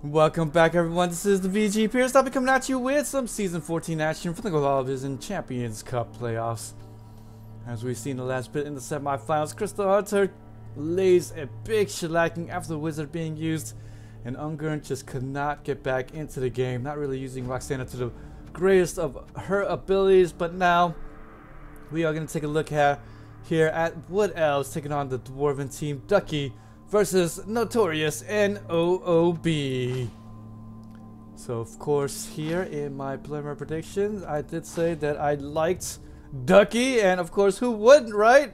Welcome back, everyone. This is the VG Purist. I'll be coming at you with some Season 14 action for the Television Champions Cup playoffs. As we've seen the last bit in the semifinals, Crystal Hunter lays a big shellacking after the Wizard being used, and Ungern just could not get back into the game. Not really using Roxana to the greatest of her abilities, but now we are going to take a look here at Wood Elves taking on the Dwarven team Ducke versus Notorious and OOB. So of course here in my preliminary predictions I did say that I liked Ducke, and of course who wouldn't, right?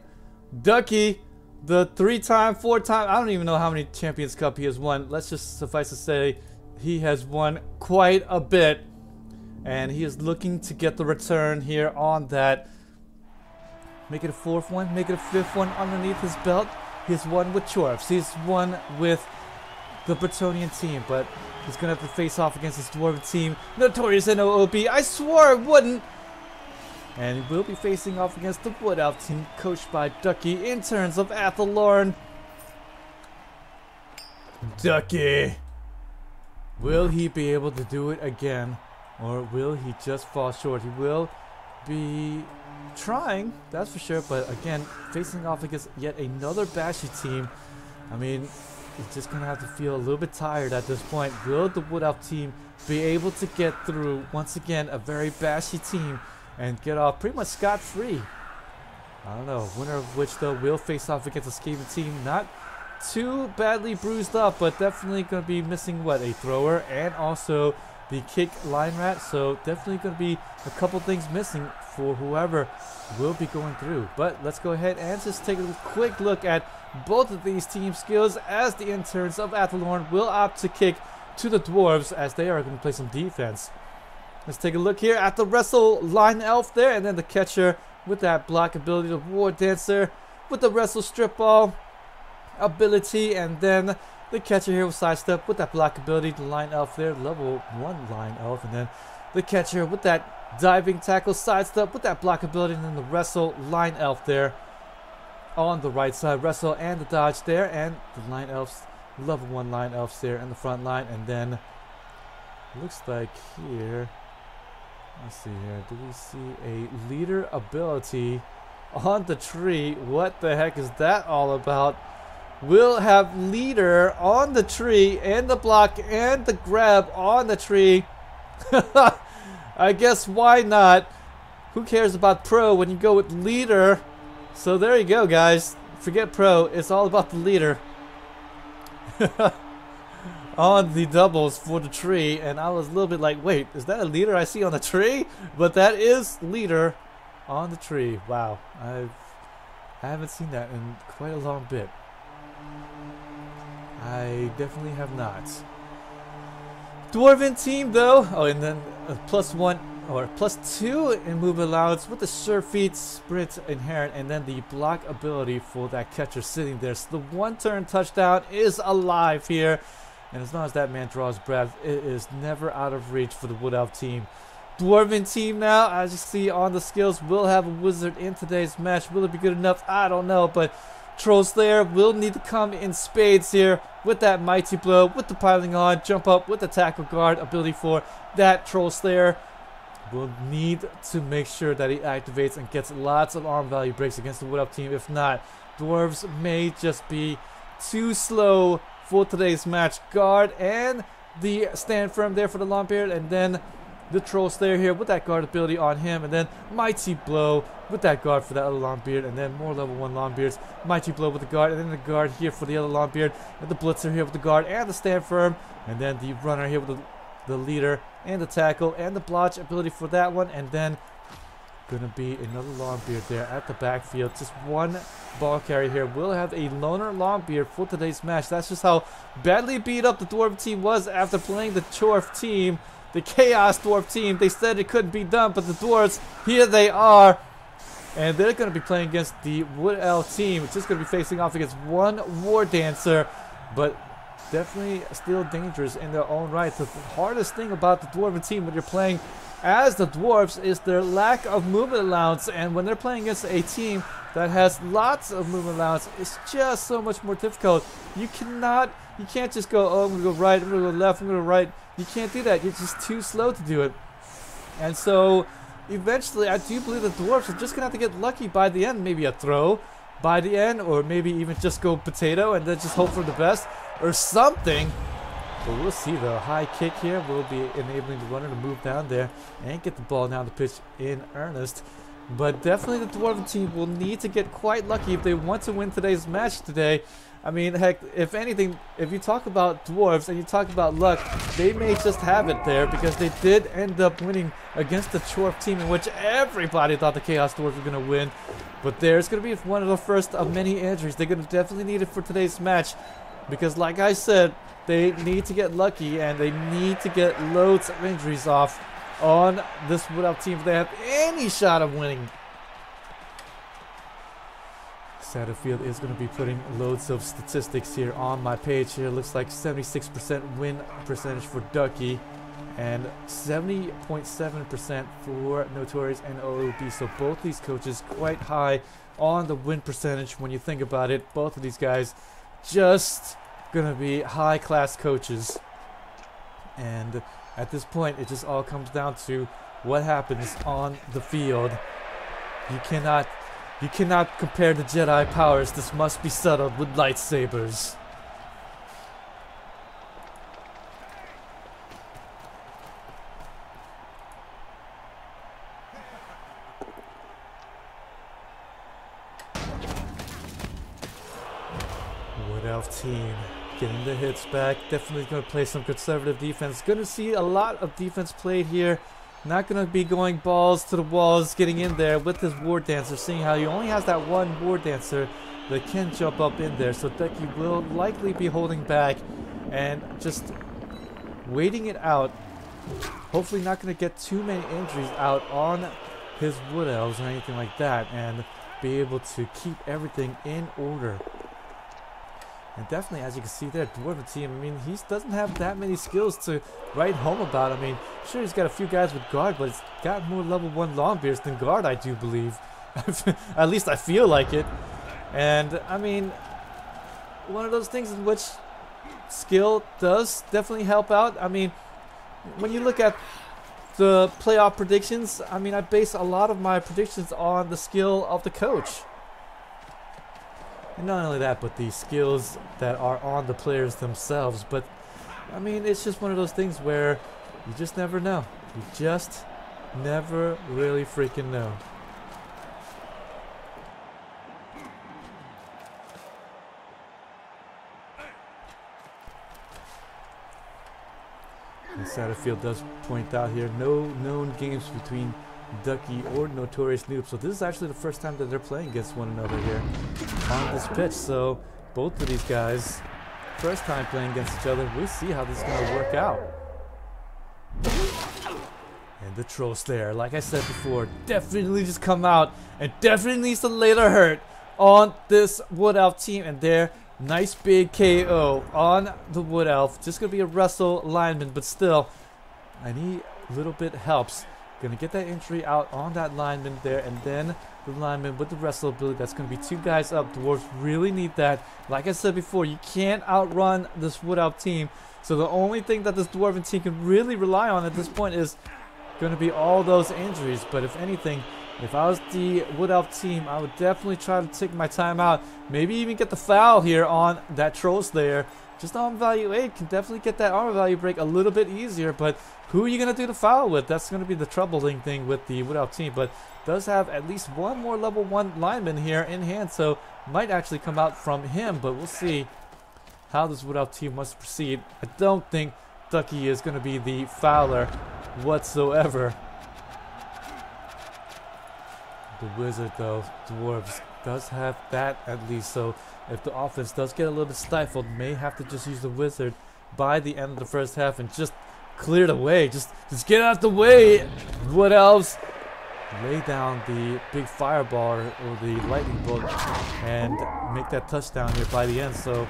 Ducke, the 3-time, 4-time, I don't even know how many Champions Cup he has won. Let's just suffice to say he has won quite a bit, and he is looking to get the return here on that. Make it a 4th one, make it a 5th one underneath his belt. He's won with Dwarf. He's won with the Bretonian team, but he's going to have to face off against his Dwarven team, Notorious and OOB. I swore I wouldn't! And he will be facing off against the Wood Elf team, coached by Ducke, in terms of Athelorn. Ducke! Will he be able to do it again, or will he just fall short? He will be trying, that's for sure, but again, facing off against yet another bashy team. I mean, he's just gonna have to feel a little bit tired at this point. Will the Wood Elf team be able to get through once again a very bashy team and get off pretty much scot-free? I don't know. Winner of which though will face off against a Skaven team not too badly bruised up, but definitely gonna be missing what, a thrower and also the kick line rat, so definitely going to be a couple things missing for whoever will be going through. But let's go ahead and just take a quick look at both of these team skills, as the interns of Athelorn will opt to kick to the Dwarves as they are going to play some defense. Let's take a look here at the Wrestle Line Elf there, and then the catcher with that block ability, the War Dancer with the Wrestle Strip Ball ability, and then the catcher here with sidestep with that block ability, the line elf there, level 1 line elf, and then the catcher with that diving tackle sidestep with that block ability, and then the wrestle line elf there on the right side, wrestle and the dodge there, and the line elves, level 1 line elves there in the front line. And then looks like here, let's see here, do we see a leader ability on the tree? What the heck is that all about? We'll have leader on the tree, and the block and the grab on the tree. I guess why not? Who cares about pro when you go with leader? So there you go, guys. Forget pro. It's all about the leader. On the doubles for the tree, and I was a little bit like, wait, is that a leader I see on the tree? But that is leader on the tree. Wow, I haven't seen that in quite a long bit. I definitely have not. Dwarven team though, oh, and then +1 or +2 in movement allowance with the sure feet, sprint inherent, and then the block ability for that catcher sitting there. So the 1-turn touchdown is alive here, and as long as that man draws breath, it is never out of reach for the Wood Elf team. Dwarven team now, as you see on the skills, will have a wizard in today's match. Will it be good enough? I don't know, but Troll Slayer will need to come in spades here with that mighty blow, with the piling on, jump up with the tackle guard ability for that Troll Slayer. Will need to make sure that he activates and gets lots of arm value breaks against the Wood Elf team. If not, Dwarves may just be too slow for today's match. Guard and the stand firm there for the Longbeard, and then the Troll Slayer here with that guard ability on him, and then mighty blow with that guard for that other Longbeard, and then more level 1 Longbeards, mighty blow with the guard, and then the guard here for the other Longbeard, and the blitzer here with the guard and the stand firm, and then the runner here with the leader and the tackle and the blotch ability for that one, and then gonna be another Longbeard there at the backfield. Just one ball carry here. We'll have a loner Longbeard for today's match. That's just how badly beat up the Dwarf team was after playing the Dwarf team. The Chaos Dwarf team, they said it couldn't be done, but the Dwarves, here they are. And they're going to be playing against the Wood Elf team, which is going to be facing off against one War Dancer, but definitely still dangerous in their own right. The hardest thing about the Dwarven team when you're playing as the Dwarfs is their lack of movement allowance, and when they're playing against a team that has lots of movement allowance, it's just so much more difficult. You can't just go, oh, I'm gonna go right, I'm gonna go left, I'm gonna go right. You can't do that. You're just too slow to do it. And so eventually I do believe the Dwarfs are just gonna have to get lucky by the end. Maybe a throw by the end, or maybe even just go potato and then just hope for the best or something. But we'll see. The high kick here will be enabling the runner to move down there and get the ball down the pitch in earnest. But definitely the Dwarven team will need to get quite lucky if they want to win today's match today. I mean, heck, if anything, if you talk about Dwarves and you talk about luck, they may just have it there, because they did end up winning against the Dwarf team, in which everybody thought the Chaos Dwarves were going to win. But there's going to be one of the first of many injuries. They're going to definitely need it for today's match, because like I said, they need to get lucky and they need to get loads of injuries off on this Woodhouse team if they have any shot of winning. Satterfield is going to be putting loads of statistics here on my page here. Looks like 76% win percentage for Ducke and 70.7% for Notorious and OOB. So both these coaches quite high on the win percentage when you think about it. Both of these guys just going to be high class coaches. And at this point, it just all comes down to what happens on the field. You cannot compare the Jedi powers. This must be settled with lightsabers. Wood Elf team getting the hits back. Definitely going to play some conservative defense. Going to see a lot of defense played here. Not going to be going balls to the walls, getting in there with this War Dancer, seeing how he only has that one War Dancer that can jump up in there. So Ducke will likely be holding back and just waiting it out. Hopefully not going to get too many injuries out on his Wood Elves or anything like that, and be able to keep everything in order. And definitely, as you can see there, Dwarven team, I mean, he doesn't have that many skills to write home about. I mean, sure, he's got a few guys with guard, but he's got more level 1 Longbeards than guard, I do believe. At least I feel like it. And, I mean, one of those things in which skill does definitely help out. I mean, when you look at the playoff predictions, I mean, I base a lot of my predictions on the skill of the coach. And not only that, but the skills that are on the players themselves. But, I mean, it's just one of those things where you just never know. You just never really freaking know. And Satterfield does point out here, no known games between Ducke or Notorious Noob. So this is actually the first time that they're playing against one another here on this pitch. So both of these guys, first time playing against each other. We'll see how this is going to work out. And the Troll Slayer, like I said before, definitely just come out and definitely needs to lay the hurt on this Wood Elf team. And there, nice big KO on the Wood Elf. Just going to be a wrestle lineman, but still, any little bit helps. Gonna get that injury out on that lineman there, and then the lineman with the wrestle ability. That's gonna be 2 guys up. Dwarves really need that. Like I said before, you can't outrun this Wood Elf team. So the only thing that this Dwarven team can really rely on at this point is gonna be all those injuries. But if anything, if I was the Wood Elf team, I would definitely try to take my time out. Maybe even get the foul here on that Troll Slayer. Just armor value 8 can definitely get that armor value break a little bit easier, but who are you going to do the foul with? That's going to be the troubling thing with the Wood Elf team, but does have at least one more level 1 lineman here in hand, so might actually come out from him, but we'll see how this Wood Elf team wants to proceed. I don't think Ducke is going to be the fouler whatsoever. The Wizard, though, Dwarves, does have that at least, so if the offense does get a little bit stifled, may have to just use the Wizard by the end of the first half and just clear the way. Just get out the way. Wood Elves lay down the big fireball or the lightning bolt and make that touchdown here by the end. So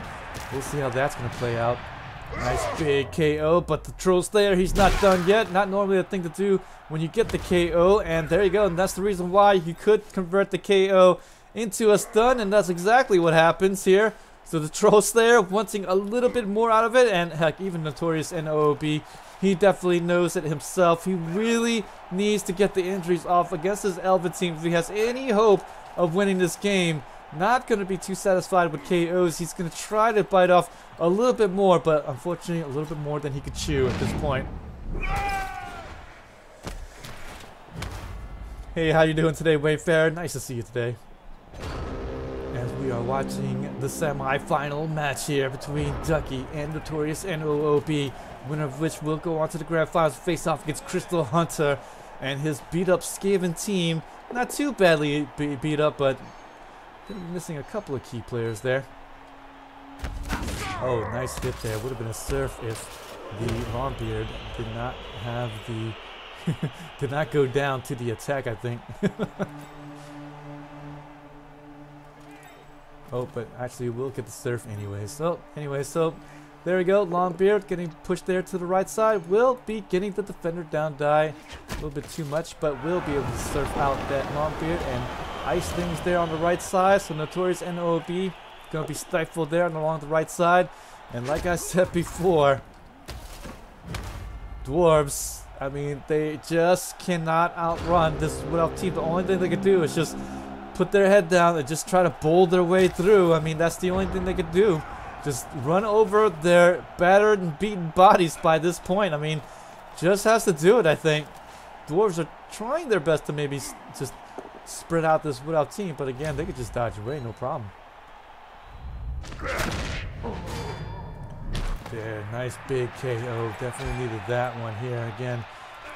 we'll see how that's going to play out. Nice big KO, but the Troll Slayer, he's not done yet. Not normally a thing to do when you get the KO, and there you go. And that's the reason why you could convert the KO into a stun, and that's exactly what happens here. So the Troll Slayer wanting a little bit more out of it, and heck, even Notorious and OOB, he definitely knows it himself. He really needs to get the injuries off against his Elven team if he has any hope of winning this game. Not going to be too satisfied with KOs. He's going to try to bite off a little bit more, but unfortunately a little bit more than he could chew at this point. Hey, how you doing today, Wayfarer? Nice to see you today. As we are watching the semi-final match here between Ducke and Notorious and OOB, winner of which will go on to the grand finals, face off against Crystal Hunter and his beat-up Skaven team. Not too badly beat up, but missing a couple of key players there. Oh, nice hit there. Would have been a surf if the Longbeard did not have the did not go down to the attack, I think. Oh, but actually we'll get the surf anyway. So there we go. Longbeard getting pushed there to the right side. Will be getting the defender down die. A little bit too much, but will be able to surf out that Longbeard and ice things there on the right side. So Notorious and OOB gonna be stifled there and along the right side. And like I said before, Dwarves, I mean, they just cannot outrun this Wood Elf team. The only thing they can do is just put their head down and just try to bowl their way through. I mean, that's the only thing they could do. Just run over their battered and beaten bodies by this point. I mean, just has to do it, I think. Dwarves are trying their best to maybe just spread out this Wood Elf team, but again, they could just dodge away, no problem. There, nice big KO. Definitely needed that one here. Again,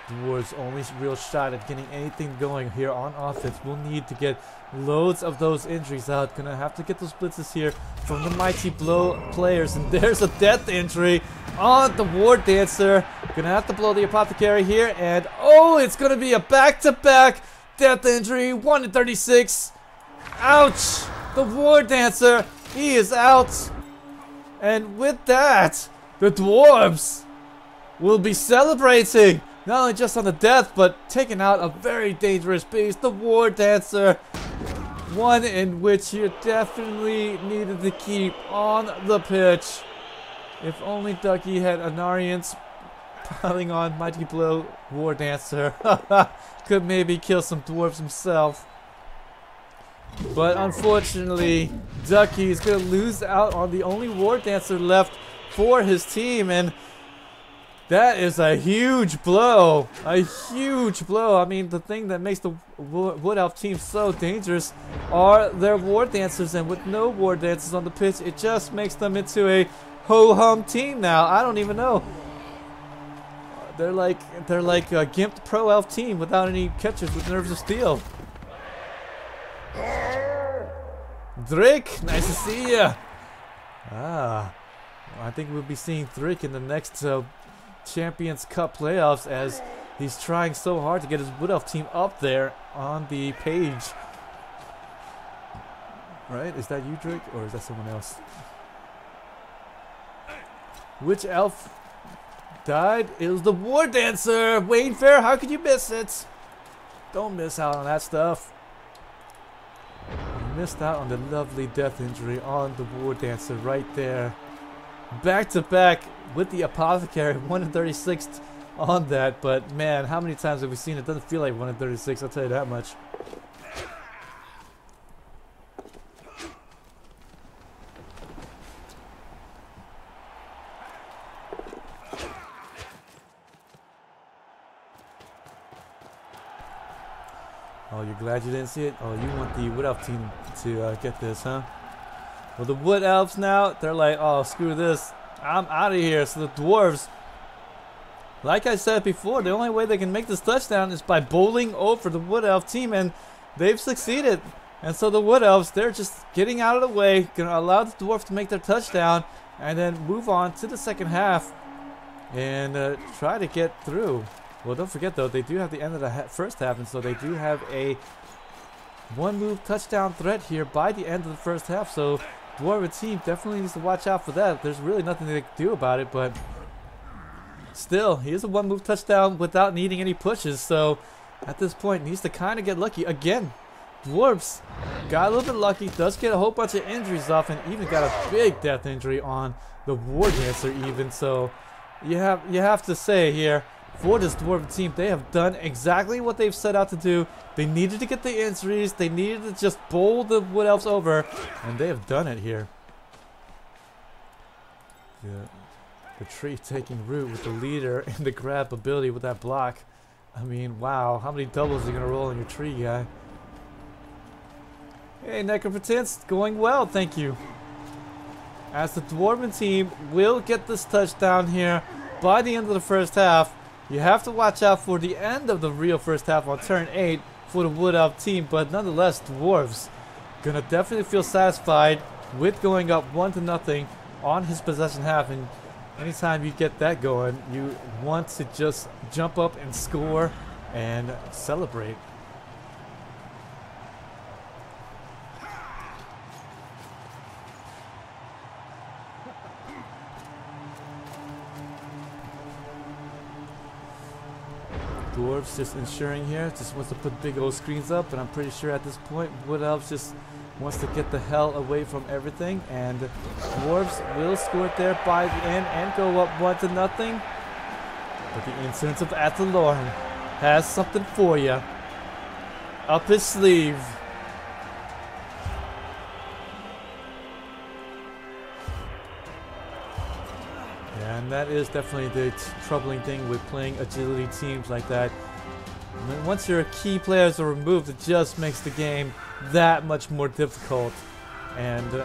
Dwarves' only real shot at getting anything going here on offense. We'll need to get loads of those injuries out. Gonna have to get those blitzes here from the Mighty Blow players. And there's a death injury on the War Dancer. Gonna have to blow the Apothecary here. And oh, it's gonna be a back-to-back death injury. 1 in 36. Ouch! The War Dancer, he is out. And with that, the Dwarves will be celebrating. Not only just on the death, but taking out a very dangerous beast, the War Dancer. One in which you definitely needed to keep on the pitch. If only Ducke had Anarians piling on Mighty Blow War Dancer. Could maybe kill some dwarves himself. But unfortunately, Ducke is going to lose out on the only War Dancer left for his team. And that is a huge blow. A huge blow. I mean, the thing that makes the Wood Elf team so dangerous are their War Dancers. And with no War Dancers on the pitch, it just makes them into a ho-hum team now. I don't even know. They're like a gimped Pro Elf team without any catchers with Nerves of Steel. Drake, nice to see ya. I think we'll be seeing Drake in the next Champions Cup playoffs, as he's trying so hard to get his Wood Elf team up there on the page. Right? Is that you, Drake, or is that someone else? Which elf died? It was the War Dancer. Wayne Fair, how could you miss it? Don't miss out on that stuff. You missed out on the lovely death injury on the War Dancer right there. Back to back with the Apothecary, 1 in 36 on that. But man, how many times have we seen it? Doesn't feel like 1 in 36, I'll tell you that much. Oh, you're glad you didn't see it? Oh, you want the Wood Elf team to get this, huh? Well, the Wood Elves now, they're like, oh, screw this. I'm out of here. So the Dwarves, like I said before, the only way they can make this touchdown is by bowling over the Wood Elf team, and they've succeeded. And so the Wood Elves, they're just getting out of the way, going to allow the Dwarf to make their touchdown, and then move on to the second half and try to get through. Well, don't forget, though, they do have the end of the first half, and so they do have a one-move touchdown threat here by the end of the first half. So Dwarf team definitely needs to watch out for that. There's really nothing they can do about it, but still, he is a one-move touchdown without needing any pushes. So at this point, needs to kind of get lucky again. Dwarfs got a little bit lucky, does get a whole bunch of injuries off, and even got a big death injury on the War Dancer even. So you have to say here, for this Dwarf team, they have done exactly what they've set out to do. They needed to get the injuries, they needed to just bowl the Wood Elves over, and they have done it here. The tree taking root with the leader and the grab ability with that block. I mean, wow, how many doubles are you gonna roll in your tree, guy? Hey, Necropotence, going well, thank you. As the Dwarven team will get this touchdown here by the end of the first half. You have to watch out for the end of the real first half on turn 8 for the Wood Elf team, but nonetheless, Dwarves gonna definitely feel satisfied with going up 1-0 on his possession half, and anytime you get that going, you want to just jump up and score and celebrate. Dwarves just ensuring here, just wants to put big old screens up, but I'm pretty sure at this point Wood Elves just wants to get the hell away from everything, and Dwarves will score it there by the end and go up 1-0. But the incidents of Athalorn has something for you up his sleeve. And that is definitely the troubling thing with playing agility teams like that. I mean, once your key players are removed, it just makes the game that much more difficult. And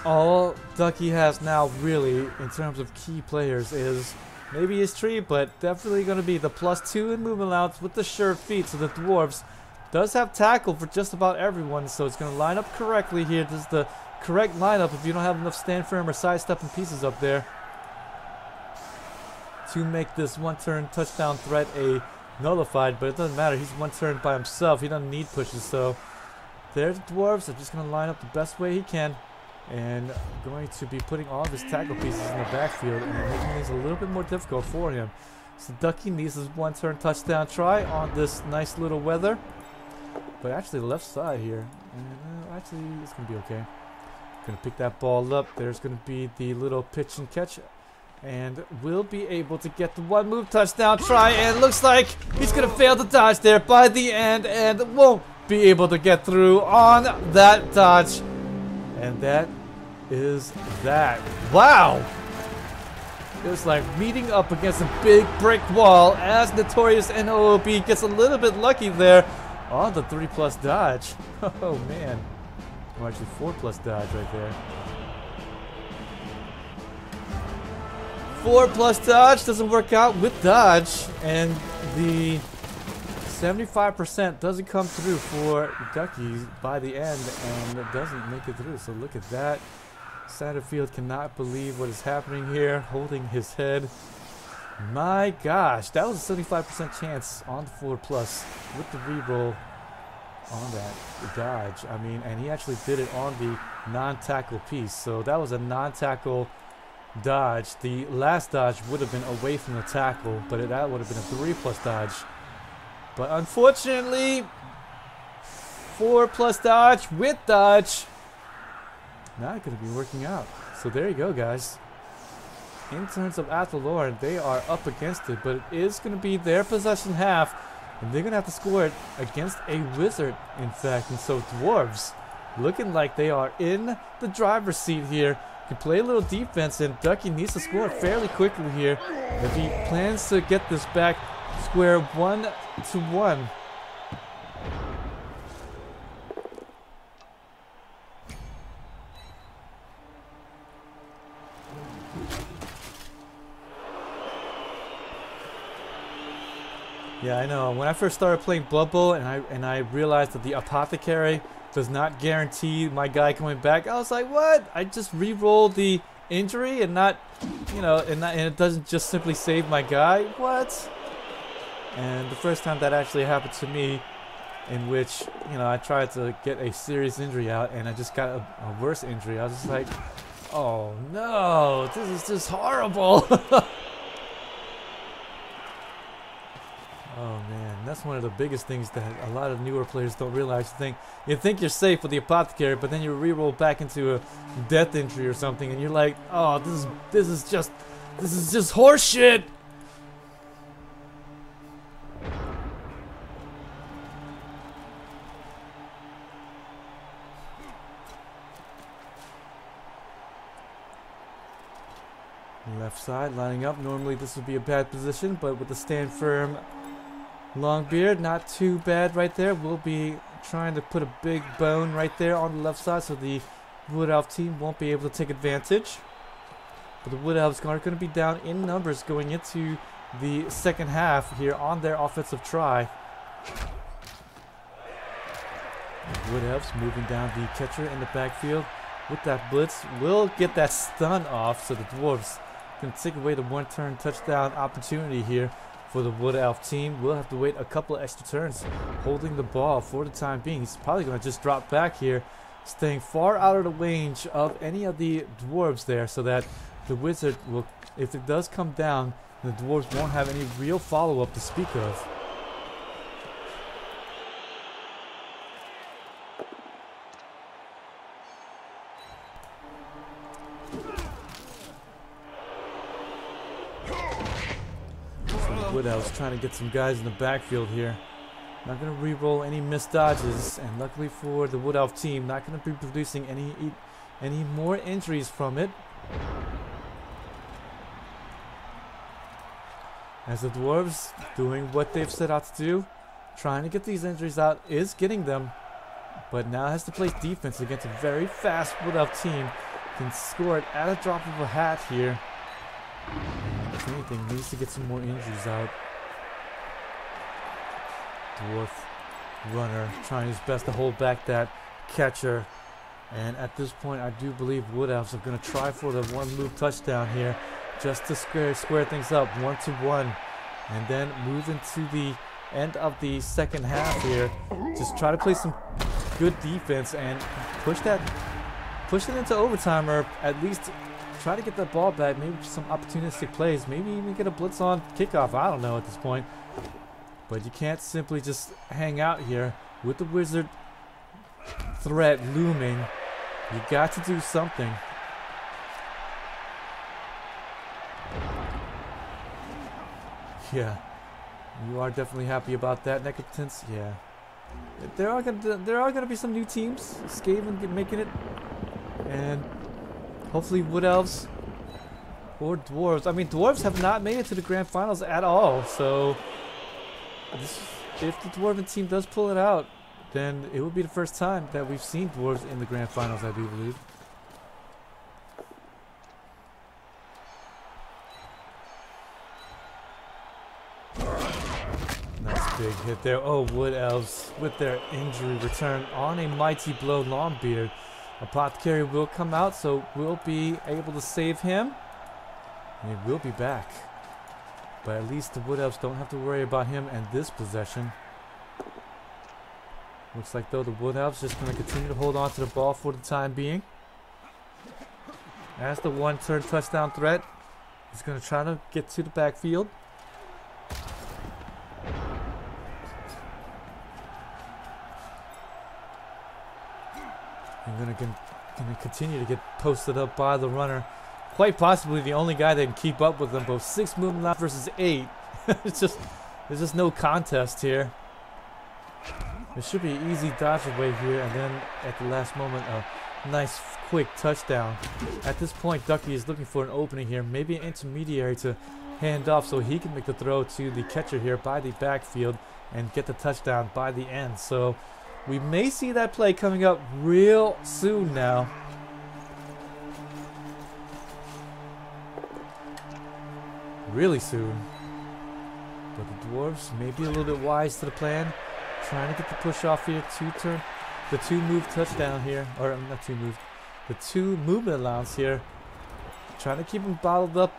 all Ducke has now really, in terms of key players, is maybe his tree, but definitely going to be the +2 in movement allowance with the sure feet. So the Dwarves does have tackle for just about everyone, so it's going to line up correctly here. This is the correct lineup if you don't have enough stand firm or sidestepping pieces up there to make this one-turn touchdown threat a nullified, but it doesn't matter. He's one turn by himself. He doesn't need pushes, so there's the Dwarves. Are just going to line up the best way he can, and going to be putting all of his tackle pieces in the backfield and making things a little bit more difficult for him. So Ducke needs his one-turn touchdown try on this nice little weather, but actually the left side here, actually it's going to be okay. Going to pick that ball up. There's going to be the little pitch and catch, and will be able to get the one-move touchdown try, and looks like he's going to fail to dodge there by the end and won't be able to get through on that dodge. And that is that. Wow! It was like meeting up against a big brick wall as Notorious and OOB gets a little bit lucky there on the 3+ dodge. Oh man. Or actually 4+ dodge right there. 4+ dodge doesn't work out with dodge, and the 75% doesn't come through for Ducke by the end, and it doesn't make it through. So look at that. Satterfield cannot believe what is happening here, holding his head. My gosh, that was a 75% chance on the 4+ with the reroll on that dodge. I mean, and he actually did it on the non-tackle piece. So that was a non-tackle dodge. The last dodge would have been away from the tackle, but that would have been a 3+ dodge. But unfortunately, 4+ dodge with dodge not going to be working out. So there you go, guys. In terms of Athalorn, they are up against it, but it is going to be their possession half, and they're going to have to score it against a wizard, in fact. And so Dwarves looking like they are in the driver's seat here. Can play a little defense, and Ducke needs to score it fairly quickly here if he plans to get this back square 1-1. Yeah, I know. When I first started playing Blood Bowl and I realized that the Apothecary does not guarantee my guy coming back, I was like, what? I just re-roll the injury and not, you know, and it doesn't just simply save my guy? What? And the first time that actually happened to me, in which, you know, I tried to get a serious injury out and I just got a worse injury. I was just like, oh no, this is just horrible. Oh man, that's one of the biggest things that a lot of newer players don't realize. You think you're safe with the apothecary, but then you re-roll back into a death injury or something, and you're like, oh, this is just horseshit. Left side lining up. Normally this would be a bad position, but with the stand firm Longbeard, not too bad right there. We'll be trying to put a big bone right there on the left side so the Wood Elf team won't be able to take advantage. But the Wood Elves are going to be down in numbers going into the second half here on their offensive try. The Wood Elves moving down the catcher in the backfield with that blitz. Will get that stun off, so the Dwarves can take away the one-turn touchdown opportunity here for the Wood Elf team. We'll have to wait a couple of extra turns holding the ball for the time being. He's probably going to just drop back here, staying far out of the range of any of the Dwarves there, so that the Wizard will, if it does come down, the Dwarves won't have any real follow-up to speak of. Wood Elves trying to get some guys in the backfield here. Not going to re-roll any missed dodges, and luckily for the Wood Elf team, not going to be producing any more injuries from it. As the Dwarves doing what they've set out to do, trying to get these injuries out, is getting them, but now has to play defense against a very fast Wood Elf team. Can score it at a drop of a hat here. If anything, needs to get some more injuries out. Dwarf runner trying his best to hold back that catcher. And at this point, I do believe Wood Elves are going to try for the one-move touchdown here, just to square things up 1-1, and then move into the end of the second half here. Just try to play some good defense and push it into overtime, or at least try to get that ball back. Maybe some opportunistic plays. Maybe even get a blitz on kickoff. I don't know at this point. But you can't simply just hang out here with the Wizard threat looming. You got to do something. Yeah, you are definitely happy about that, Necropotence. Yeah, there are gonna be some new teams, Skaven making it, and hopefully Wood Elves or Dwarves. I mean, Dwarves have not made it to the Grand Finals at all, so if the Dwarven team does pull it out, then it will be the first time that we've seen Dwarves in the Grand Finals, I do believe. Nice big hit there. Oh, Wood Elves with their injury return on a mighty blow. Longbeard. Apothecary will come out, so we'll be able to save him. And he will be back. But at least the Wood Elves don't have to worry about him and this possession. Looks like though the Wood Elves just going to continue to hold on to the ball for the time being. As the one-turn touchdown threat is going to try to get to the backfield. I'm going to continue to get posted up by the runner. Quite possibly the only guy that can keep up with them. Both 6 movement left versus 8. There's just no contest here. There should be an easy dodge away here, and then at the last moment, a nice quick touchdown. At this point, Ducke is looking for an opening here, maybe an intermediary to hand off so he can make the throw to the catcher here by the backfield and get the touchdown by the end. So we may see that play coming up real soon now. Really soon. But the Dwarves may be a little bit wise to the plan. Trying to get the push off here. The two move touchdown here. Or not two move. The 2 movement allowance here. Trying to keep him bottled up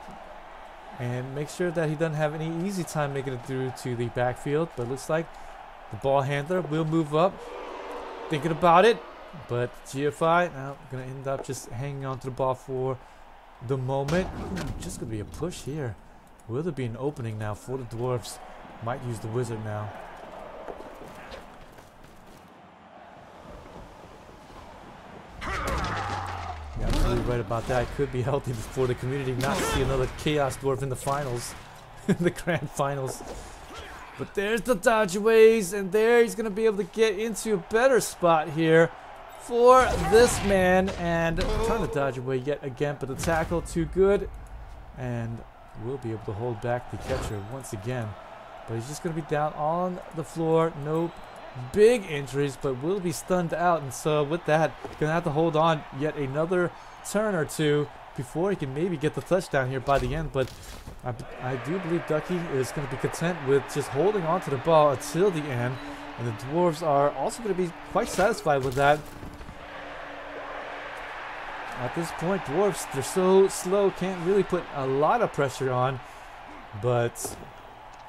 and make sure that he doesn't have any easy time making it through to the backfield. But it looks like The ball handler will move up, thinking about it, but GFI now gonna end up just hanging on to the ball for the moment. Just gonna be a push here. Will there be an opening now for the Dwarfs? Might use the Wizard now. Yeah, absolutely right about that. Could be healthy for the community not to see another Chaos Dwarf in the finals. In the grand finals. But there's the dodgeaways, and there he's going to be able to get into a better spot here for this man. And trying to dodge away yet again, but the tackle too good. And will be able to hold back the catcher once again. But he's just going to be down on the floor. No big injuries, but will be stunned out. And so with that, going to have to hold on yet another turn or two before he can maybe get the touchdown here by the end. But I do believe Ducke is going to be content with just holding on to the ball until the end. And the Dwarves are also going to be quite satisfied with that. At this point, Dwarves, they're so slow, can't really put a lot of pressure on. But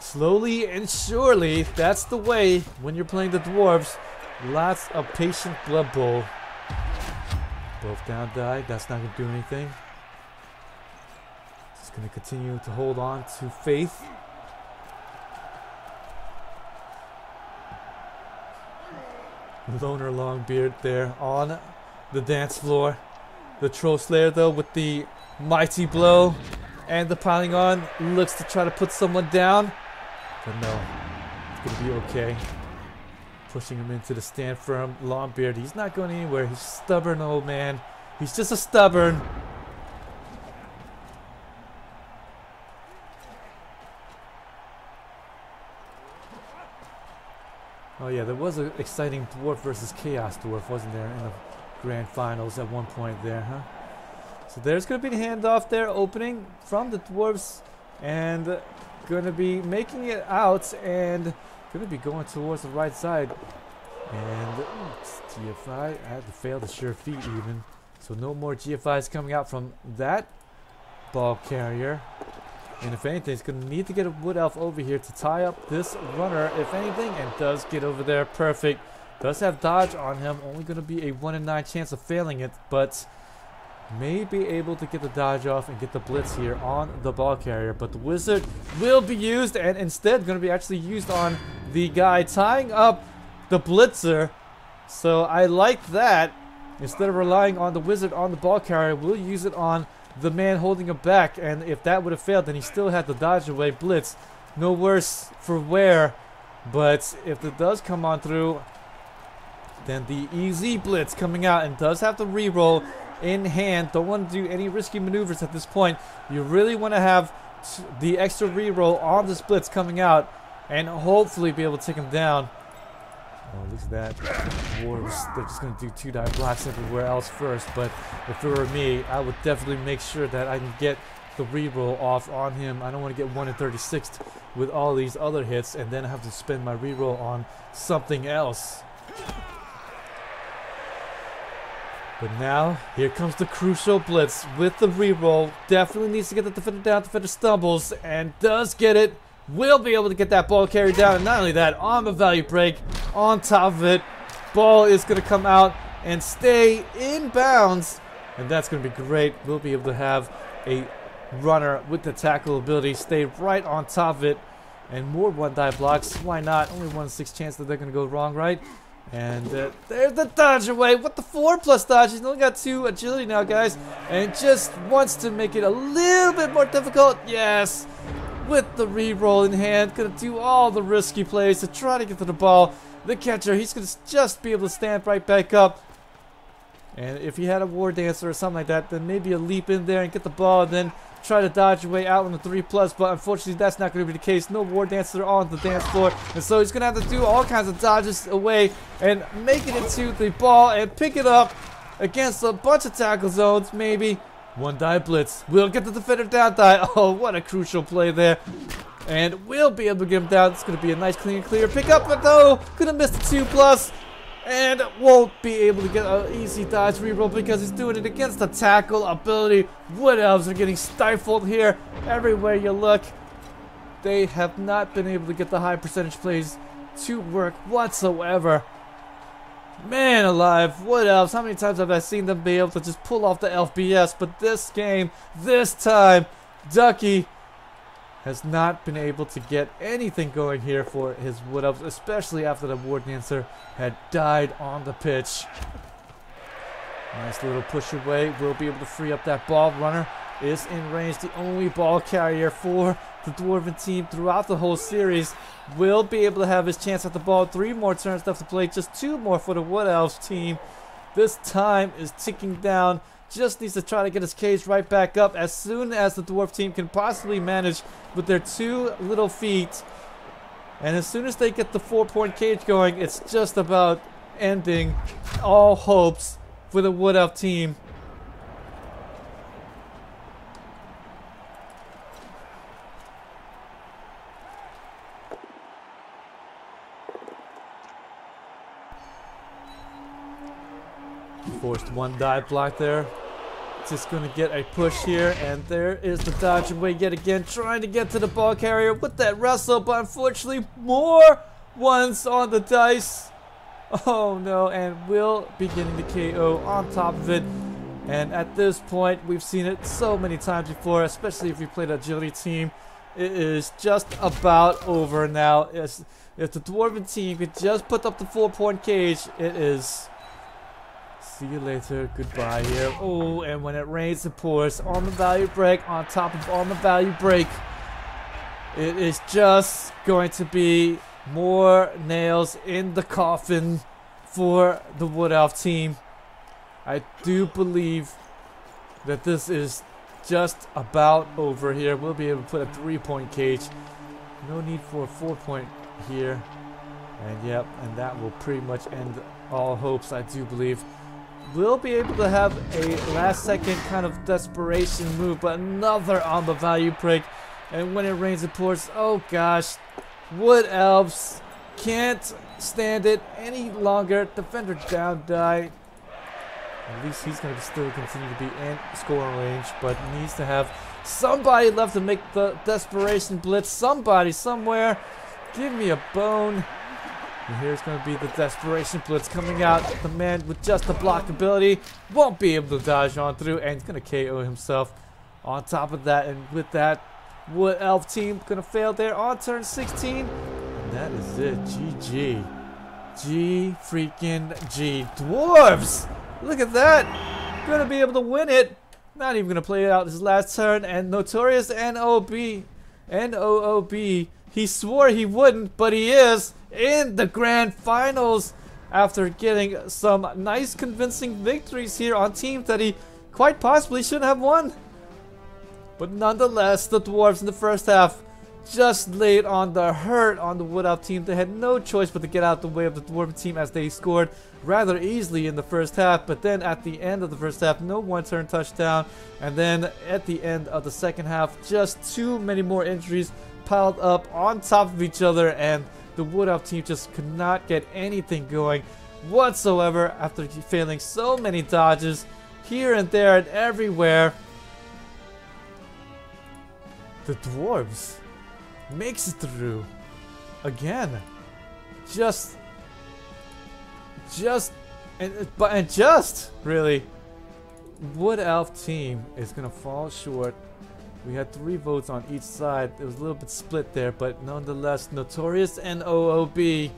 slowly and surely, that's the way when you're playing the Dwarves. Lots of patient Blood Bowl. Both down died, that's not going to do anything. Going to continue to hold on to faith. Loner Longbeard there on the dance floor. The Troll Slayer though with the mighty blow and the piling on looks to try to put someone down. But no, it's going to be okay. Pushing him into the stand firm. Longbeard, he's not going anywhere. He's stubborn old man. He's just a stubborn. Oh yeah, there was an exciting Dwarf versus Chaos Dwarf, wasn't there, in the grand finals at one point there, huh? So there's going to be the handoff there, opening from the Dwarves, and going to be making it out, and going to be going towards the right side. And GFI had to fail the sure feet even. So no more GFIs coming out from that ball carrier. And if anything, he's going to need to get a Wood Elf over here to tie up this runner, if anything, and does get over there. Perfect. Does have dodge on him. Only going to be a 1 in 9 chance of failing it, but may be able to get the dodge off and get the blitz here on the ball carrier. But the Wizard will be used, and instead going to be actually used on the guy tying up the blitzer. So I like that. Instead of relying on the Wizard on the ball carrier, we'll use it on the man holding him back. And if that would have failed, then he still had the dodge away blitz. No worse for wear. But if it does come on through, then the easy blitz coming out, and does have the reroll in hand. Don't want to do any risky maneuvers at this point. You really want to have the extra reroll on this blitz coming out and hopefully be able to take him down. Oh, look at that. Dwarves, they're just going to do 2-die blocks everywhere else first. But if it were me, I would definitely make sure that I can get the reroll off on him. I don't want to get 1 in 36 with all these other hits and then have to spend my reroll on something else. But now, here comes the crucial blitz with the reroll. Definitely needs to get the defender down. Defender stumbles and does get it. Will be able to get that ball carried down. And not only that, on the value break, on top of it, ball is going to come out and stay in bounds. And that's going to be great. We'll be able to have a runner with the tackle ability stay right on top of it. And more 1-die blocks. Why not? Only 1 in 6 chance that they're going to go wrong, right? And there's the dodge away. What the 4+ dodge? He's only got 2 agility now, guys. And just wants to make it a little bit more difficult. Yes. With the reroll in hand, gonna do all the risky plays to try to get to the ball. The catcher, he's gonna just be able to stand right back up. And if he had a War Dancer or something like that, then maybe a leap in there and get the ball and then try to dodge your way out on the 3+. But unfortunately, that's not gonna be the case. No War Dancer on the dance floor. And so he's gonna have to do all kinds of dodges away and make it into the ball and pick it up against a bunch of tackle zones, maybe. 1-die blitz. We'll get the defender down die. Oh, what a crucial play there. And we'll be able to get him down. It's going to be a nice clean pick up, but no, gonna miss the 2+. And won't be able to get an easy dodge reroll because he's doing it against the tackle ability. Wood Elves are getting stifled here everywhere you look. They have not been able to get the high percentage plays to work whatsoever. Man alive, what else? How many times have I seen them be able to just pull off the LBS? But this game, this time, Ducke has not been able to get anything going here for his Wood Elves, especially after the War Dancer had died on the pitch. Nice little push away. Will be able to free up that ball. Runner is in range. The only ball carrier for the Dwarven team throughout the whole series. Will be able to have his chance at the ball. 3 more turns left to play. Just 2 more for the Wood Elves team. This time is ticking down. Just needs to try to get his cage right back up as soon as the Dwarf team can possibly manage with their 2 little feet. And as soon as they get the 4-point cage going, it's just about ending all hopes for the Wood Elf team. Forced 1 dive block there. Just gonna get a push here, and there is the dodge away yet again, trying to get to the ball carrier with that wrestle, but unfortunately more ones on the dice. Oh no, and will be getting the KO on top of it. And at this point, we've seen it so many times before, especially if you played an agility team. It is just about over now. If the Dwarven team could just put up the 4-point cage, it is see you later, goodbye here. Oh, and when it rains, it pours. On the value break, on top of on the value break. It is just going to be more nails in the coffin for the Wood Elf team. I do believe that this is just about over here. We'll be able to put a 3-point cage. No need for a 4-point here. And yep, and that will pretty much end all hopes, I do believe. We'll be able to have a last-second kind of desperation move, but another on the value break. And when it rains, it pours. Oh gosh, Wood Elves can't stand it any longer. Defender down, die. At least he's going to still continue to be in scoring range, but needs to have somebody left to make the desperation blitz. Somebody, somewhere. Give me a bone. And here's going to be the desperation blitz coming out. The man with just the block ability won't be able to dodge on through, and he's going to KO himself on top of that. And with that, Wood Elf team going to fail there on turn 16. And that is it. GG. G freaking G. Dwarves! Look at that. Going to be able to win it. Not even going to play it out his last turn. And Notorious Noob. He swore he wouldn't, but he is in the grand finals after getting some nice convincing victories here on teams that he quite possibly shouldn't have won. But nonetheless, the Dwarves in the first half just laid on the hurt on the Wood Elf team. They had no choice but to get out the way of the Dwarven team as they scored rather easily in the first half. But then at the end of the first half, no 1-turn touchdown. And then at the end of the second half, just too many more injuries piled up on top of each other, and the Wood Elf team just could not get anything going whatsoever after failing so many dodges here and there and everywhere. The Dwarves makes it through again. Just really, Wood Elf team is gonna fall short. We had 3 votes on each side. It was a little bit split there, but nonetheless, Notorious and Noob,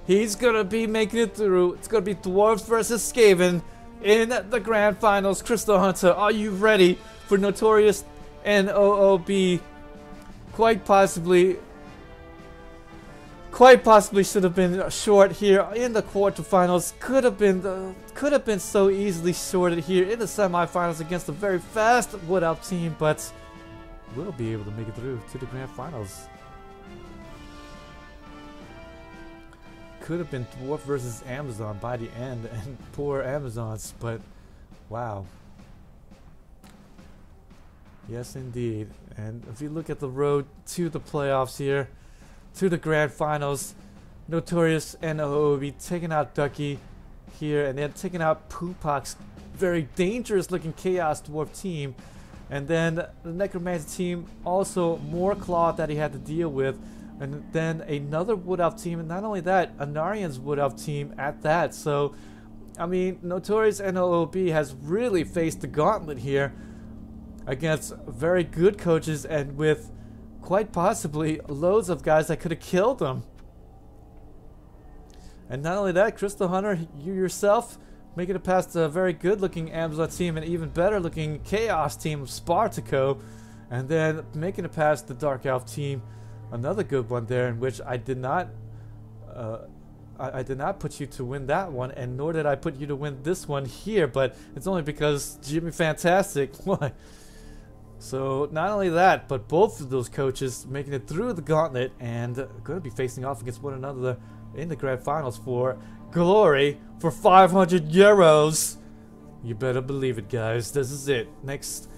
he's gonna be making it through. It's gonna be Dwarves versus Skaven in the grand finals. Crystal Hunter, are you ready for Notorious and Noob? Quite possibly should have been short here in the quarterfinals. Could have been so easily shorted here in the semifinals against a very fast Wood Elf team, but will be able to make it through to the grand finals. Could have been Dwarf versus Amazon by the end, and poor Amazons, but wow. Yes, indeed. And if you look at the road to the playoffs here, to the grand finals, Notorious and Noob taking out Ducke here, and then taking out Pupak's very dangerous looking Chaos Dwarf team. And then the Necromancer team, also more claw that he had to deal with. and then another Wood Elf team, and not only that, Anarian's Wood Elf team at that. So, I mean, Notorious NOOB has really faced the gauntlet here against very good coaches and with quite possibly loads of guys that could have killed them. And not only that, Crystal Hunter, you yourself making it past a very good-looking Amazon team and even better-looking Chaos team of Spartaco, and then making it past the Dark Elf team, another good one there, in which I did not put you to win that one, and nor did I put you to win this one here, but it's only because Jimmy Fantastic won. So not only that, but both of those coaches making it through the gauntlet and going to be facing off against one another in the grand finals for glory for 500 euros. You better believe it, guys. This is it. Next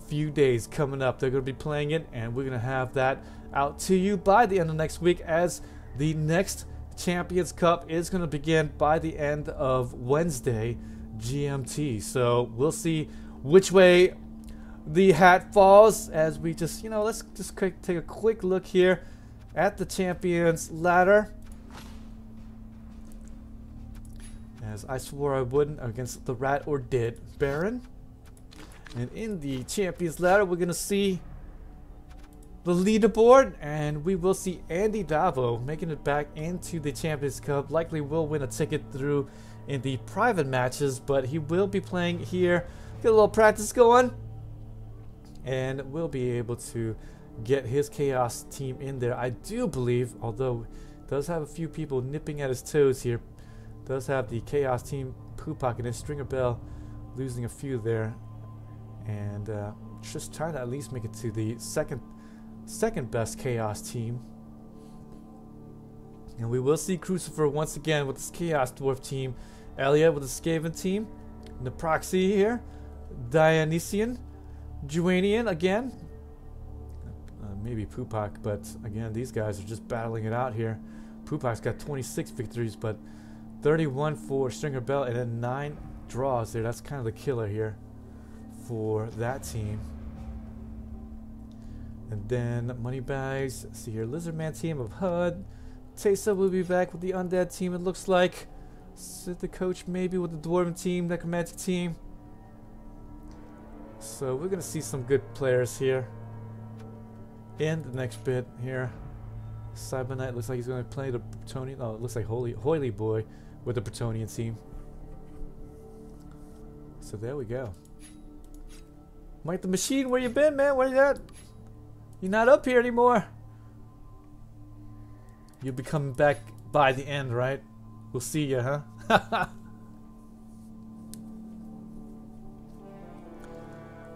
few days coming up, they're going to be playing it, and we're going to have that out to you by the end of next week, as the next Champions Cup is going to begin by the end of Wednesday GMT. So we'll see which way the hat falls, as we just, let's just take a quick look here at the Champions ladder, as I swore I wouldn't against the Rat or Dead Baron. And in the Champions ladder, we're gonna see the leaderboard, and we will see Andy Davo making it back into the Champions Cup. Likely will win a ticket through in the private matches, but he will be playing here, get a little practice going, and will be able to get his Chaos team in there. I do believe, although does have a few people nipping at his toes here, does have the Chaos team Poopak and then Stringer Bell losing a few there, and just trying to at least make it to the second best Chaos team. And we will see Crucifer once again with his Chaos Dwarf team, Elliot with the Skaven team, Naproxy here, Dionysian, Juanian again, maybe Poopak, but again these guys are just battling it out here. Poopak's got 26 victories, but 31 for Stringer Bell, and then 9 draws there. That's kind of the killer here for that team. And then Moneybags, see here, Lizardman team of HUD. Tesa will be back with the Undead team, it looks like. Sid the coach maybe with the Dwarven team, Necromantic team. So we're going to see some good players here in the next bit here. Cyber Knight looks like he's going to play the Bretonian. Oh, it looks like Holy Boy with the Bretonian team. So there we go. Mike the Machine, where you been, man? Where you at? You're not up here anymore. You'll be coming back by the end, right? We'll see ya, huh?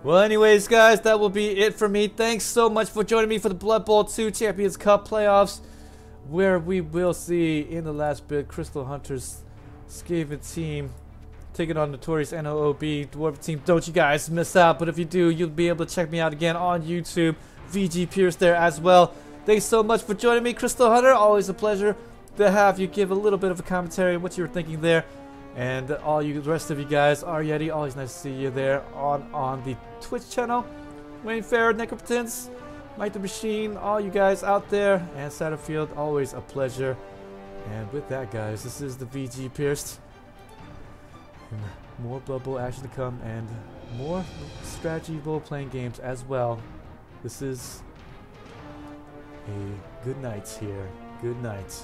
Well, anyways, guys, that will be it for me. Thanks so much for joining me for the Blood Bowl 2 Champions Cup playoffs, where we will see in the last bit Crystal Hunter's Skaven team taking on Notorious NOOB Dwarf team. Don't you guys miss out, but if you do, you'll be able to check me out again on YouTube. VG Purist there as well. Thanks so much for joining me, Crystal Hunter. Always a pleasure to have you give a little bit of a commentary on what you were thinking there. And all you the rest of you guys, Yeti, always nice to see you there on the Twitch channel. Wayne Fair, Necropotence, Mike the Machine, all you guys out there, and Satterfield, always a pleasure. And with that, guys, this is the VG Pierced. And more Blood Bowl action to come, and more strategy role playing games as well. This is a good night here. Good night.